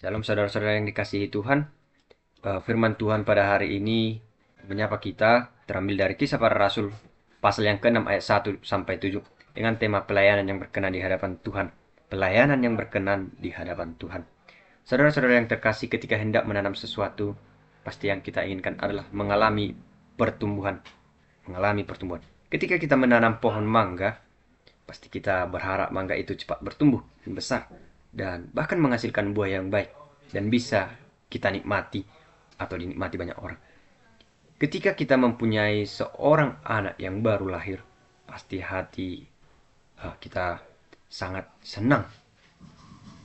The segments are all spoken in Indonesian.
Shalom saudara-saudara yang dikasihi Tuhan. Firman Tuhan pada hari ini menyapa kita terambil dari Kisah Para Rasul pasal yang ke-6 ayat 1 sampai 7 dengan tema pelayanan yang berkenan di hadapan Tuhan. Pelayanan yang berkenan di hadapan Tuhan. Saudara-saudara yang terkasih, ketika hendak menanam sesuatu, pasti yang kita inginkan adalah mengalami pertumbuhan. Ketika kita menanam pohon mangga, pasti kita berharap mangga itu cepat bertumbuh dan besar dan bahkan menghasilkan buah yang baik dan bisa kita nikmati atau dinikmati banyak orang. Ketika kita mempunyai seorang anak yang baru lahir, pasti hati kita sangat senang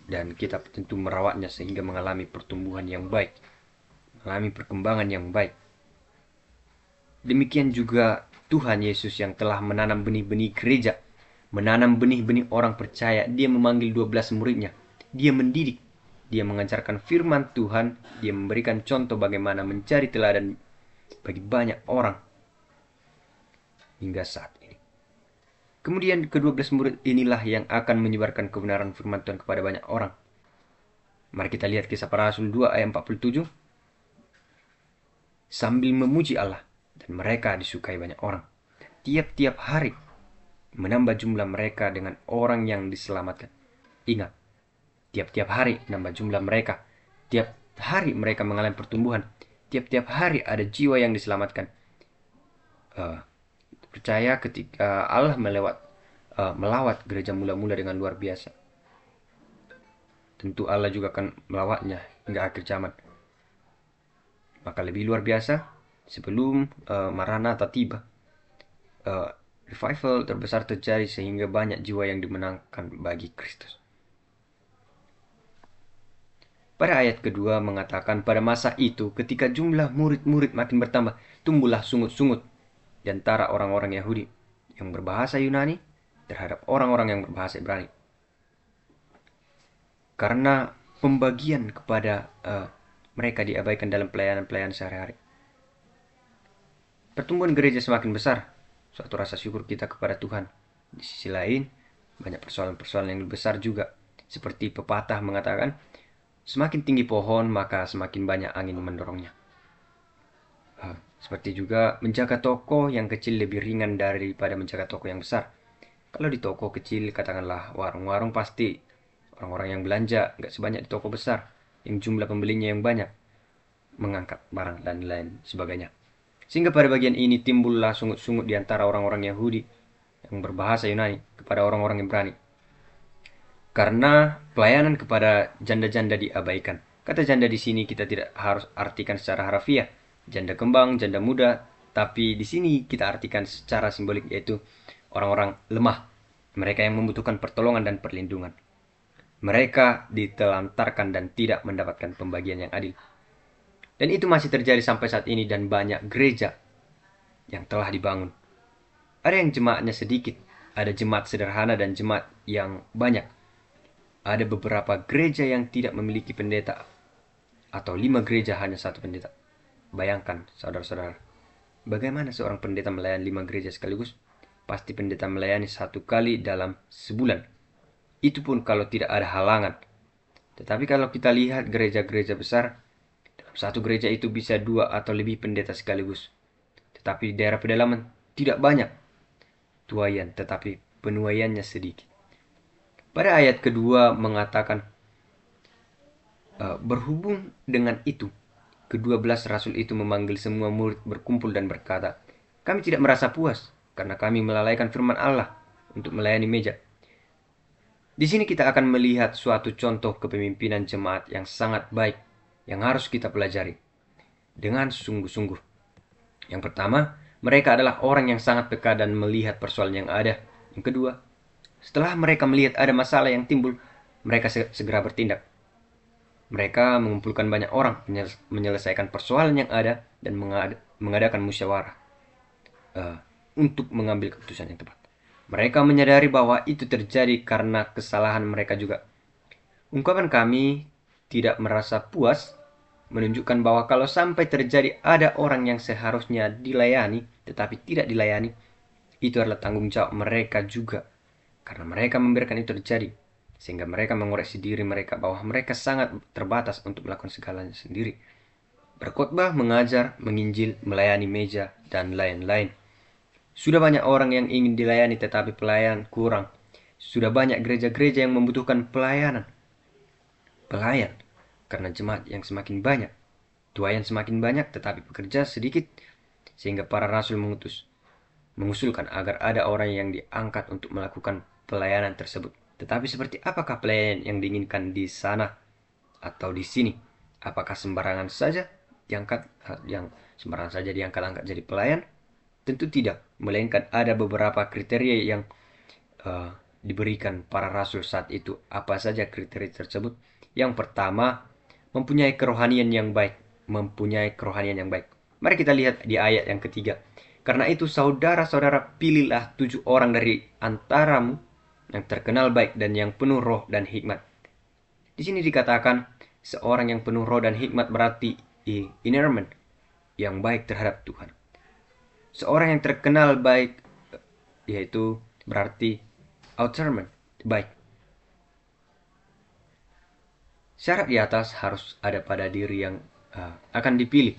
dan kita tentu merawatnya sehingga mengalami pertumbuhan yang baik, mengalami perkembangan yang baik. Demikian juga Tuhan Yesus yang telah menanam benih-benih gereja, menanam benih-benih orang percaya. Dia memanggil 12 muridnya, dia mendidik, dia mengajarkan firman Tuhan, dia memberikan contoh bagaimana mencari teladan bagi banyak orang hingga saat ini. Kemudian ke-12 murid inilah yang akan menyebarkan kebenaran firman Tuhan kepada banyak orang. Mari kita lihat Kisah Para Rasul 2 ayat 47. Sambil memuji Allah, dan mereka disukai banyak orang. Tiap-tiap hari menambah jumlah mereka dengan orang yang diselamatkan. Ingat, tiap-tiap hari menambah jumlah mereka. Tiap hari mereka mengalami pertumbuhan. Tiap-tiap hari ada jiwa yang diselamatkan. Percaya ketika Allah melawat gereja mula-mula dengan luar biasa, tentu Allah juga akan melawatnya hingga akhir zaman. Maka lebih luar biasa sebelum Maranatha tiba, revival terbesar terjadi sehingga banyak jiwa yang dimenangkan bagi Kristus. Pada ayat kedua mengatakan, pada masa itu ketika jumlah murid-murid makin bertambah, tumbuhlah sungut-sungut di antara orang-orang Yahudi yang berbahasa Yunani terhadap orang-orang yang berbahasa Ibrani. Karena pembagian kepada mereka diabaikan dalam pelayanan-pelayanan sehari-hari. Pertumbuhan gereja semakin besar, suatu rasa syukur kita kepada Tuhan. Di sisi lain, banyak persoalan-persoalan yang lebih besar juga. Seperti pepatah mengatakan, semakin tinggi pohon, maka semakin banyak angin mendorongnya. Seperti juga menjaga toko yang kecil lebih ringan daripada menjaga toko yang besar. Kalau di toko kecil, katakanlah warung-warung, pasti orang-orang yang belanja nggak sebanyak di toko besar, yang jumlah pembelinya yang banyak, mengangkat barang dan lain sebagainya. Sehingga pada bagian ini timbullah sungut-sungut di antara orang-orang Yahudi yang berbahasa Yunani kepada orang-orang Ibrani. Karena pelayanan kepada janda-janda diabaikan. Kata janda di sini kita tidak harus artikan secara harfiah, janda kembang, janda muda, tapi di sini kita artikan secara simbolik, yaitu orang-orang lemah, mereka yang membutuhkan pertolongan dan perlindungan. Mereka ditelantarkan dan tidak mendapatkan pembagian yang adil. Dan itu masih terjadi sampai saat ini, dan banyak gereja yang telah dibangun. Ada yang jemaatnya sedikit, ada jemaat sederhana dan jemaat yang banyak. Ada beberapa gereja yang tidak memiliki pendeta, atau 5 gereja hanya 1 pendeta. Bayangkan saudara-saudara, bagaimana seorang pendeta melayani 5 gereja sekaligus? Pasti pendeta melayani 1 kali dalam sebulan. Itu pun kalau tidak ada halangan. Tetapi kalau kita lihat gereja-gereja besar, satu gereja itu bisa 2 atau lebih pendeta sekaligus. Tetapi di daerah pedalaman tidak banyak tuaian, tetapi penuaiannya sedikit. Pada ayat kedua mengatakan, berhubung dengan itu, ke-12 rasul itu memanggil semua murid berkumpul dan berkata, kami tidak merasa puas karena kami melalaikan firman Allah untuk melayani meja. Di sini kita akan melihat suatu contoh kepemimpinan jemaat yang sangat baik yang harus kita pelajari dengan sungguh-sungguh. Yang pertama, mereka adalah orang yang sangat peka dan melihat persoalan yang ada. Yang kedua, setelah mereka melihat ada masalah yang timbul, mereka segera bertindak. Mereka mengumpulkan banyak orang, menyelesaikan persoalan yang ada, dan mengadakan musyawarah untuk mengambil keputusan yang tepat. Mereka menyadari bahwa itu terjadi karena kesalahan mereka juga. Ungkapan kami tidak merasa puas menunjukkan bahwa kalau sampai terjadi ada orang yang seharusnya dilayani tetapi tidak dilayani, itu adalah tanggung jawab mereka juga, karena mereka membiarkan itu terjadi. sehingga mereka mengoreksi diri mereka bahwa mereka sangat terbatas untuk melakukan segalanya sendiri. Berkhotbah, mengajar, menginjil, melayani meja, dan lain-lain. Sudah banyak orang yang ingin dilayani tetapi pelayan kurang. Sudah banyak gereja-gereja yang membutuhkan pelayan, karena jemaat yang semakin banyak. Tuayan semakin banyak tetapi pekerja sedikit, sehingga para rasul mengusulkan agar ada orang yang diangkat untuk melakukan pelayanan tersebut. Tetapi seperti apakah pelayanan yang diinginkan di sana atau di sini? Apakah sembarangan saja diangkat jadi pelayan? Tentu tidak, melainkan ada beberapa kriteria yang diberikan para rasul saat itu. Apa saja kriteria tersebut? Yang pertama, mempunyai kerohanian yang baik. Mari kita lihat di ayat yang ketiga. Karena itu saudara-saudara, pilihlah 7 orang dari antaramu yang terkenal baik dan yang penuh roh dan hikmat. Di sini dikatakan seorang yang penuh roh dan hikmat berarti inner man, yang baik terhadap Tuhan. Seorang yang terkenal baik yaitu berarti outer man, baik. Syarat di atas harus ada pada diri yang akan dipilih.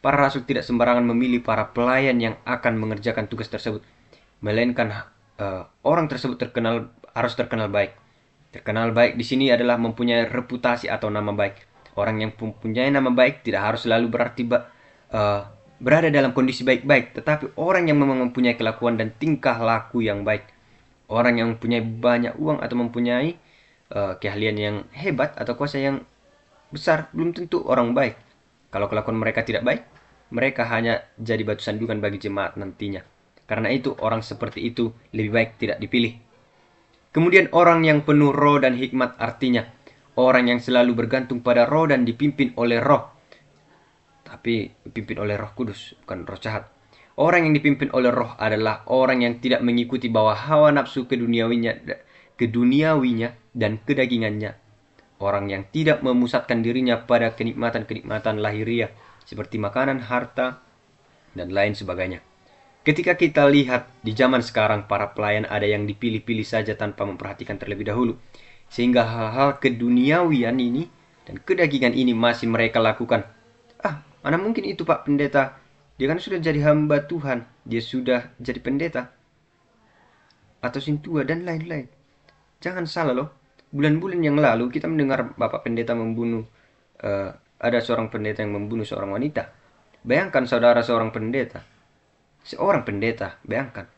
Para rasul tidak sembarangan memilih para pelayan yang akan mengerjakan tugas tersebut, melainkan orang tersebut harus terkenal baik. Terkenal baik di sini adalah mempunyai reputasi atau nama baik. Orang yang mempunyai nama baik tidak harus selalu berarti berada dalam kondisi baik-baik, tetapi orang yang memang mempunyai kelakuan dan tingkah laku yang baik. Orang yang mempunyai banyak uang atau mempunyai keahlian yang hebat atau kuasa yang besar belum tentu orang baik. Kalau kelakuan mereka tidak baik, mereka hanya jadi batu sandungan bagi jemaat nantinya. Karena itu orang seperti itu lebih baik tidak dipilih. Kemudian orang yang penuh roh dan hikmat artinya orang yang selalu bergantung pada roh dan dipimpin oleh roh. Tapi dipimpin oleh Roh Kudus, bukan roh jahat. Orang yang dipimpin oleh roh adalah orang yang tidak mengikuti bawah hawa nafsu keduniawinya dan kedagingannya. Orang yang tidak memusatkan dirinya pada kenikmatan-kenikmatan lahiriah seperti makanan, harta, dan lain sebagainya. Ketika kita lihat di zaman sekarang, para pelayan ada yang dipilih-pilih saja tanpa memperhatikan terlebih dahulu, sehingga hal-hal keduniawian ini dan kedagingan ini masih mereka lakukan. Mana mungkin itu Pak Pendeta? Dia kan sudah jadi hamba Tuhan, dia sudah jadi pendeta atau sintua dan lain-lain. Jangan salah loh. Bulan-bulan yang lalu kita mendengar Bapak Pendeta membunuh, ada seorang pendeta yang membunuh seorang wanita. Bayangkan saudara, seorang pendeta, bayangkan.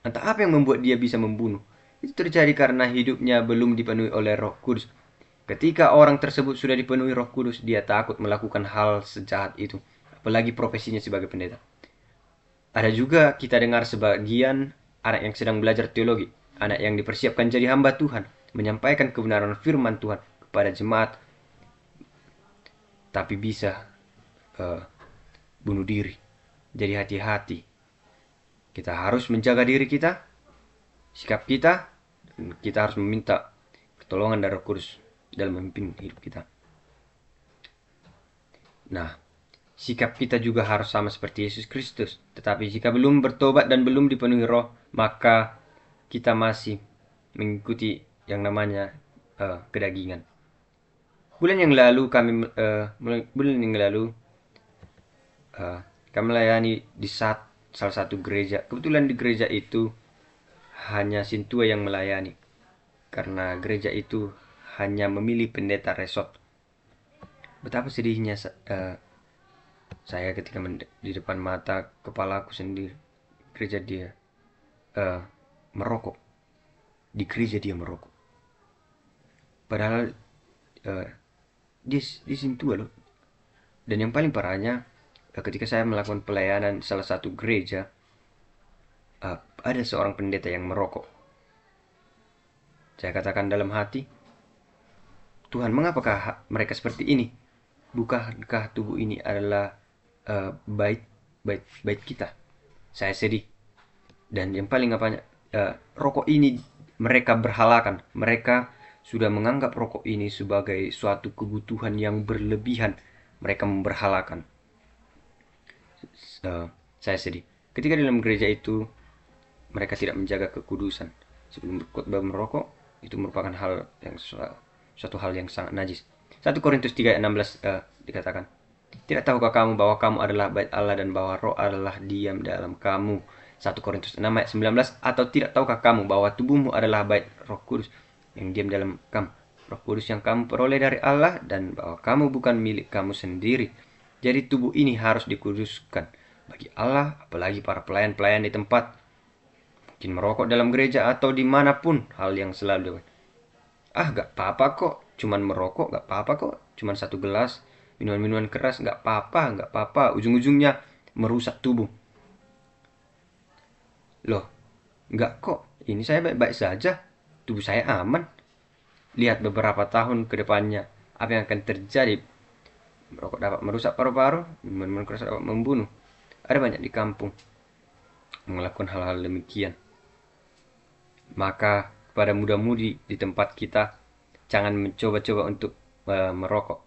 Entah apa yang membuat dia bisa membunuh. Itu terjadi karena hidupnya belum dipenuhi oleh Roh Kudus. Ketika orang tersebut sudah dipenuhi Roh Kudus, dia takut melakukan hal sejahat itu, apalagi profesinya sebagai pendeta. Ada juga kita dengar sebagian anak yang sedang belajar teologi, anak yang dipersiapkan jadi hamba Tuhan, menyampaikan kebenaran firman Tuhan kepada jemaat, tapi bisa bunuh diri. Jadi hati-hati. Kita harus menjaga diri kita, sikap kita, dan kita harus meminta pertolongan dari Roh Kudus dalam memimpin hidup kita. Nah, sikap kita juga harus sama seperti Yesus Kristus. Tetapi jika belum bertobat dan belum dipenuhi roh, maka kita masih mengikuti yang namanya kedagingan. Bulan yang lalu kami melayani di salah satu gereja. Kebetulan di gereja itu hanya sintua yang melayani, karena gereja itu hanya memilih pendeta resort. Betapa sedihnya saya ketika di depan mata kepalaku sendiri, gereja dia merokok. Di gereja dia merokok. Padahal di sintua loh. Dan yang paling parahnya, ketika saya melakukan pelayanan salah satu gereja, ada seorang pendeta yang merokok. Saya katakan dalam hati, Tuhan, mengapakah mereka seperti ini? Bukankah tubuh ini adalah bait kita? Saya sedih. Dan yang paling rokok ini mereka berhalakan. Mereka sudah menganggap rokok ini sebagai suatu kebutuhan yang berlebihan. Mereka memberhalakan. Saya sedih. Ketika dalam gereja itu mereka tidak menjaga kekudusan. Sebelum berkhotbah merokok, Itu merupakan suatu hal yang sangat najis. 1 Korintus 3 ayat 16 dikatakan, tidak tahukah kamu bahwa kamu adalah bait Allah dan bahwa Roh adalah diam dalam kamu? 1 Korintus 6 ayat 19. Atau tidak tahukah kamu bahwa tubuhmu adalah bait Roh Kudus yang diam dalam kamu? Roh Kudus yang kamu peroleh dari Allah dan bahwa kamu bukan milik kamu sendiri. Jadi tubuh ini harus dikuduskan bagi Allah, apalagi para pelayan-pelayan di tempat. Mungkin merokok dalam gereja atau dimanapun, hal yang selalu gak apa-apa kok, cuman merokok gak apa-apa kok, cuman 1 gelas minuman-minuman keras gak apa-apa, ujung-ujungnya merusak tubuh. Loh, gak kok, ini saya baik-baik saja, tubuh saya aman. Lihat beberapa tahun ke depannya, apa yang akan terjadi? Merokok dapat merusak paru-paru, minuman keras dapat membunuh. Ada banyak di kampung melakukan hal-hal demikian. Maka kepada muda-mudi di tempat kita, jangan mencoba-coba untuk merokok.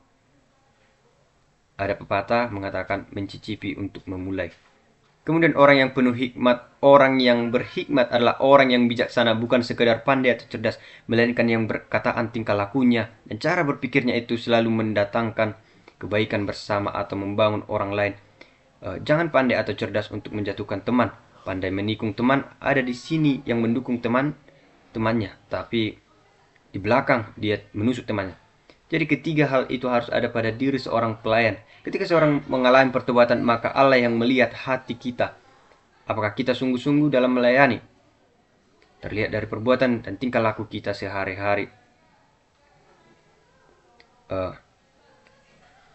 Ada pepatah mengatakan mencicipi untuk memulai. Kemudian orang yang penuh hikmat, orang yang berhikmat adalah orang yang bijaksana, bukan sekedar pandai atau cerdas, melainkan yang berkataan tingkah lakunya dan cara berpikirnya itu selalu mendatangkan kebaikan bersama atau membangun orang lain. Jangan pandai atau cerdas untuk menjatuhkan teman, pandai menikung teman. Ada di sini yang mendukung temannya, tapi di belakang dia menusuk temannya. Jadi ketiga hal itu harus ada pada diri seorang pelayan. Ketika seorang mengalami pertobatan, maka Allah yang melihat hati kita. Apakah kita sungguh-sungguh dalam melayani? Terlihat dari perbuatan dan tingkah laku kita sehari-hari.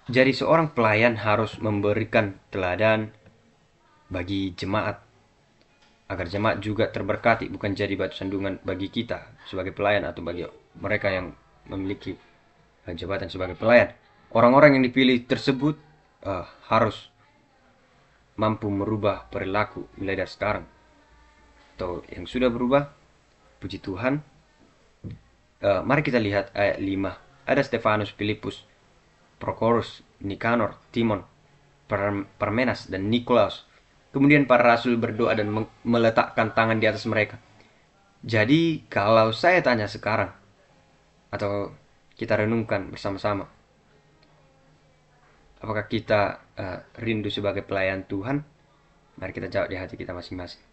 Jadi seorang pelayan harus memberikan teladan bagi jemaat, agar jemaat juga terberkati, bukan jadi batu sandungan bagi kita sebagai pelayan atau bagi mereka yang memiliki jabatan sebagai pelayan. Orang-orang yang dipilih tersebut harus mampu merubah perilaku mulai dari sekarang, atau yang sudah berubah, puji Tuhan. Mari kita lihat ayat 5. Ada Stefanus, Filipus, Prokorus, Nikanor, Timon, Parmenas, dan Nikolaus. Kemudian para rasul berdoa dan meletakkan tangan di atas mereka. Jadi kalau saya tanya sekarang, atau kita renungkan bersama-sama, apakah kita rindu sebagai pelayan Tuhan? Mari kita jawab di hati kita masing-masing.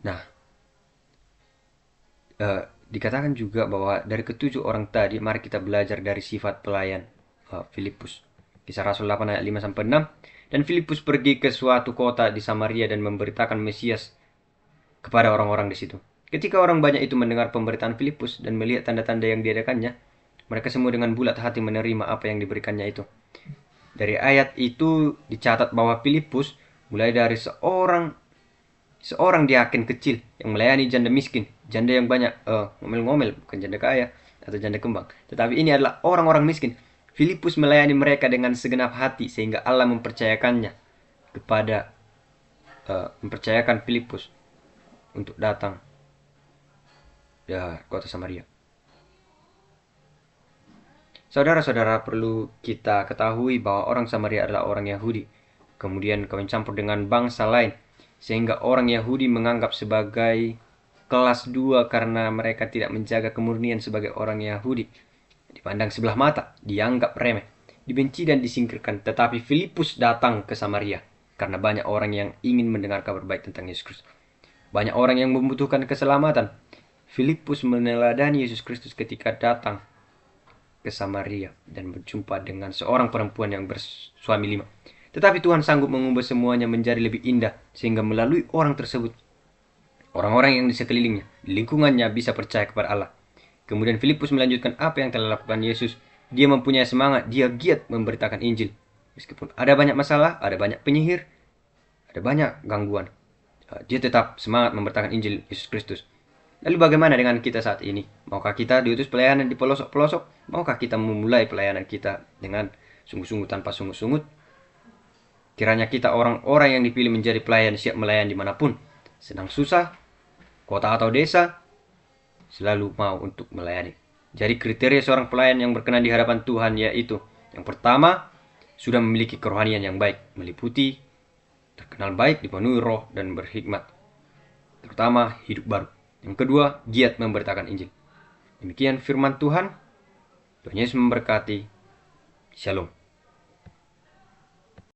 Nah, dikatakan juga bahwa dari ketujuh orang tadi, mari kita belajar dari sifat pelayan Filipus. Kisah Rasul 8 ayat 5-6. Dan Filipus pergi ke suatu kota di Samaria dan memberitakan Mesias kepada orang-orang di situ. Ketika orang banyak itu mendengar pemberitaan Filipus dan melihat tanda-tanda yang diadakannya, mereka semua dengan bulat hati menerima apa yang diberikannya itu. Dari ayat itu dicatat bahwa Filipus mulai dari seorang diaken kecil yang melayani janda miskin, janda yang banyak ngomel-ngomel, bukan janda kaya atau janda kembang, tetapi ini adalah orang-orang miskin. Filipus melayani mereka dengan segenap hati sehingga Allah mempercayakan Filipus untuk datang kota Samaria. Saudara-saudara, perlu kita ketahui bahwa orang Samaria adalah orang Yahudi, kemudian kawin campur dengan bangsa lain, sehingga orang Yahudi menganggap sebagai kelas 2 karena mereka tidak menjaga kemurnian sebagai orang Yahudi. Dipandang sebelah mata, dianggap remeh, dibenci dan disingkirkan. Tetapi Filipus datang ke Samaria karena banyak orang yang ingin mendengar kabar baik tentang Yesus Kristus. Banyak orang yang membutuhkan keselamatan. Filipus meneladani Yesus Kristus ketika datang ke Samaria dan berjumpa dengan seorang perempuan yang bersuami 5. Tetapi Tuhan sanggup mengubah semuanya menjadi lebih indah, sehingga melalui orang tersebut, orang-orang yang di sekelilingnya, di lingkungannya bisa percaya kepada Allah. Kemudian Filipus melanjutkan apa yang telah lakukan Yesus. Dia mempunyai semangat, dia giat memberitakan Injil. Meskipun ada banyak masalah, ada banyak penyihir, ada banyak gangguan, dia tetap semangat memberitakan Injil Yesus Kristus. Lalu bagaimana dengan kita saat ini? Maukah kita diutus pelayanan di pelosok-pelosok? Maukah kita memulai pelayanan kita dengan sungguh-sungguh tanpa sungut-sungut? Kiranya kita orang-orang yang dipilih menjadi pelayan, siap melayani dimanapun, senang susah, kota atau desa, selalu mau untuk melayani. Jadi kriteria seorang pelayan yang berkenan di hadapan Tuhan yaitu, yang pertama, sudah memiliki kerohanian yang baik, meliputi terkenal baik, dipenuhi roh, dan berhikmat. terutama hidup baru. Yang kedua, giat memberitakan Injil. Demikian firman Tuhan. Tuhan Yesus memberkati. Shalom.